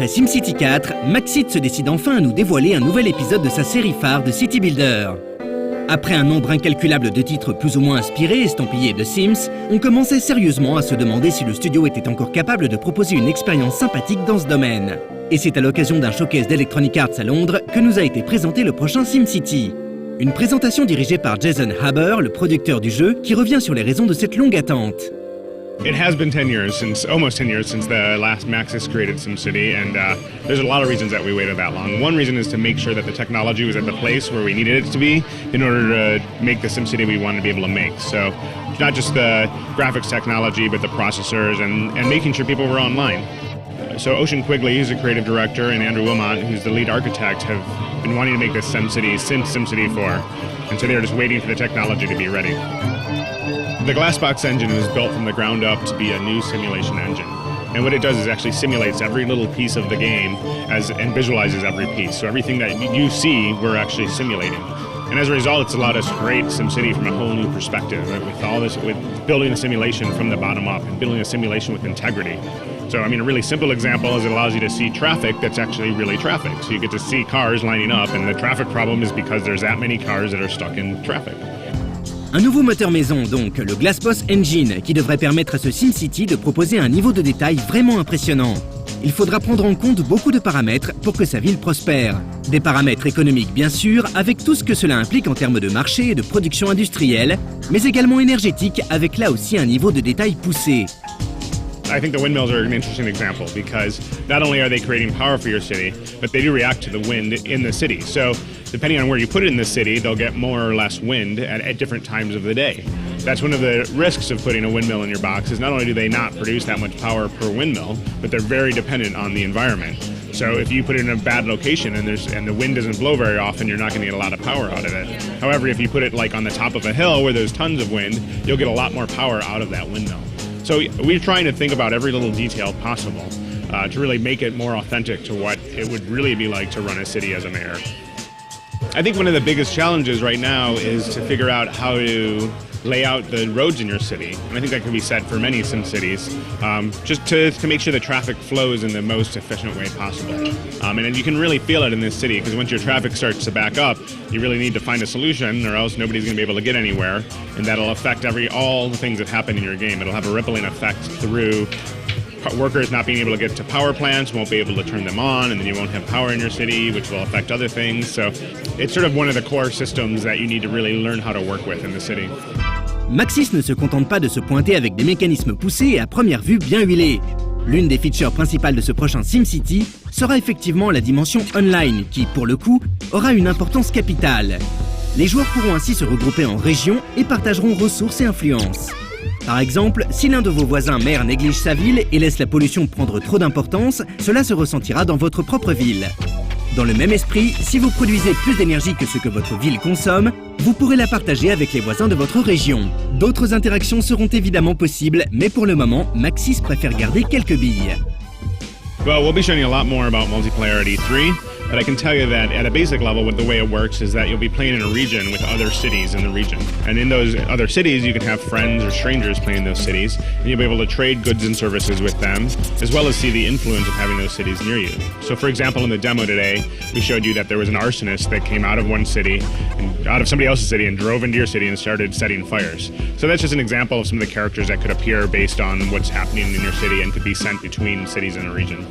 après SimCity 4, Maxit se décide enfin à nous dévoiler un nouvel épisode de sa série phare de City Builder. Après un nombre incalculable de titres plus ou moins inspirés et estampillés de Sims, on commençait sérieusement à se demander si le studio était encore capable de proposer une expérience sympathique dans ce domaine. Et c'est à l'occasion d'un showcase d'Electronic Arts à Londres que nous a été présenté le prochain SimCity. Une présentation dirigée par Jason Haber, le producteur du jeu, qui revient sur les raisons de cette longue attente. It has been 10 years, almost 10 years since the last Maxis created SimCity, and there's a lot of reasons that we waited that long. One reason is to make sure that the technology was at the place where we needed it to be in order to make the SimCity we wanted to be able to make. So not just the graphics technology, but the processors and making sure people were online. So Ocean Quigley, who's the creative director, and Andrew Wilmot, who's the lead architect, have been wanting to make this SimCity since SimCity 4, and so they're just waiting for the technology to be ready. The Glassbox engine was built from the ground up to be a new simulation engine. And what it does is actually simulates every little piece of the game and visualizes every piece. So everything that you see, we're actually simulating. And as a result, it's allowed us to create SimCity from a whole new perspective, right? with building a simulation from the bottom up and building a simulation with integrity. So, I mean, a really simple example is it allows you to see traffic that's actually really traffic. So you get to see cars lining up, and the traffic problem is because there's that many cars that are stuck in traffic. Un nouveau moteur maison donc, le Glassbox Engine, qui devrait permettre à ce SimCity de proposer un niveau de détail vraiment impressionnant. Il faudra prendre en compte beaucoup de paramètres pour que sa ville prospère. Des paramètres économiques bien sûr, avec tout ce que cela implique en termes de marché et de production industrielle, mais également énergétique avec là aussi un niveau de détail poussé. I think the windmills are an interesting example because not only are they creating power for your city, but they do react to the wind in the city. So depending on where you put it in the city, they'll get more or less wind at different times of the day. That's one of the risks of putting a windmill in your box is not only do they not produce that much power per windmill, but they're very dependent on the environment. So if you put it in a bad location and the wind doesn't blow very often, you're not going to get a lot of power out of it. However, if you put it like on the top of a hill where there's tons of wind, you'll get a lot more power out of that windmill. So we're trying to think about every little detail possible to really make it more authentic to what it would really be like to run a city as a mayor. I think one of the biggest challenges right now is to figure out how to lay out the roads in your city. And I think that can be said for many SimCities, just to make sure the traffic flows in the most efficient way possible. And you can really feel it in this city, because once your traffic starts to back up, you really need to find a solution, or else nobody's going to be able to get anywhere. And that'll affect all the things that happen in your game. It'll have a rippling effect through workers not being able to get to power plants, won't be able to turn them on, and then you won't have power in your city, which will affect other things. So it's sort of one of the core systems that you need to really learn how to work with in the city. Maxis ne se contente pas de se pointer avec des mécanismes poussés et à première vue bien huilés. L'une des features principales de ce prochain SimCity sera effectivement la dimension online qui, pour le coup, aura une importance capitale. Les joueurs pourront ainsi se regrouper en régions et partageront ressources et influences. Par exemple, si l'un de vos voisins maires néglige sa ville et laisse la pollution prendre trop d'importance, cela se ressentira dans votre propre ville. Dans le même esprit, si vous produisez plus d'énergie que ce que votre ville consomme, vous pourrez la partager avec les voisins de votre région. D'autres interactions seront évidemment possibles, mais pour le moment, Maxis préfère garder quelques billes. Well, we'll be showing you a lot more about multiplayer at E3, but I can tell you that at a basic level, the way it works is that you'll be playing in a region with other cities in the region. And in those other cities, you can have friends or strangers playing in those cities, and you'll be able to trade goods and services with them, as well as see the influence of having those cities near you. So for example, in the demo today, we showed you that there was an arsonist that came out of one city, and out of somebody else's city, and drove into your city and started setting fires. So that's just an example of some of the characters that could appear based on what's happening in your city and could be sent between cities in a region.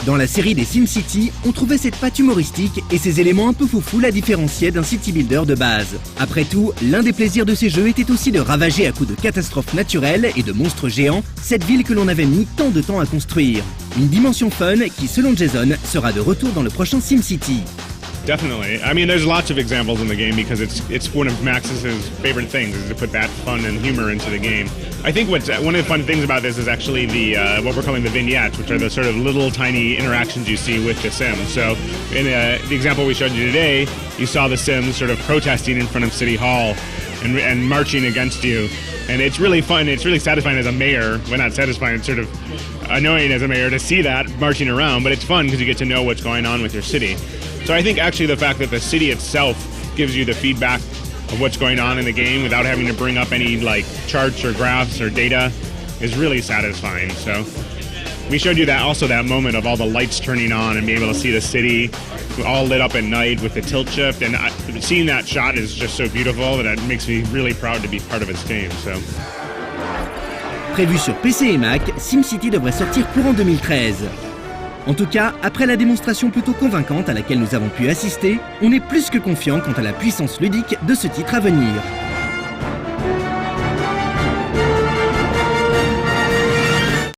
Dans la série des SimCity, on trouvait cette patte humoristique et ces éléments un peu foufou la différenciaient d'un city builder de base. Après tout, l'un des plaisirs de ces jeux était aussi de ravager à coups de catastrophes naturelles et de monstres géants cette ville que l'on avait mis tant de temps à construire. Une dimension fun qui, selon Jason, sera de retour dans le prochain SimCity. Definitely. I mean, there's lots of examples in the game because it's one of Max's favorite things is to put that fun and humor into the game. I think one of the fun things about this is actually the what we're calling the vignettes, which are the sort of little tiny interactions you see with the Sims. So in the example we showed you today, you saw the Sims sort of protesting in front of City Hall and marching against you. And it's really fun. It's really satisfying as a mayor. Well, not satisfying. It's sort of annoying as a mayor to see that marching around, but it's fun because you get to know what's going on with your city. So I think actually the fact that the city itself gives you the feedback of what's going on in the game without having to bring up any like charts or graphs or data is really satisfying. So We showed you that moment of all the lights turning on and being able to see the city all lit up at night with the tilt shift. And seeing that shot is just so beautiful that it makes me really proud to be part of its game. So. Prévu sur PC et Mac, SimCity devrait sortir courant 2013. En tout cas, après la démonstration plutôt convaincante à laquelle nous avons pu assister, on est plus que confiant quant à la puissance ludique de ce titre à venir.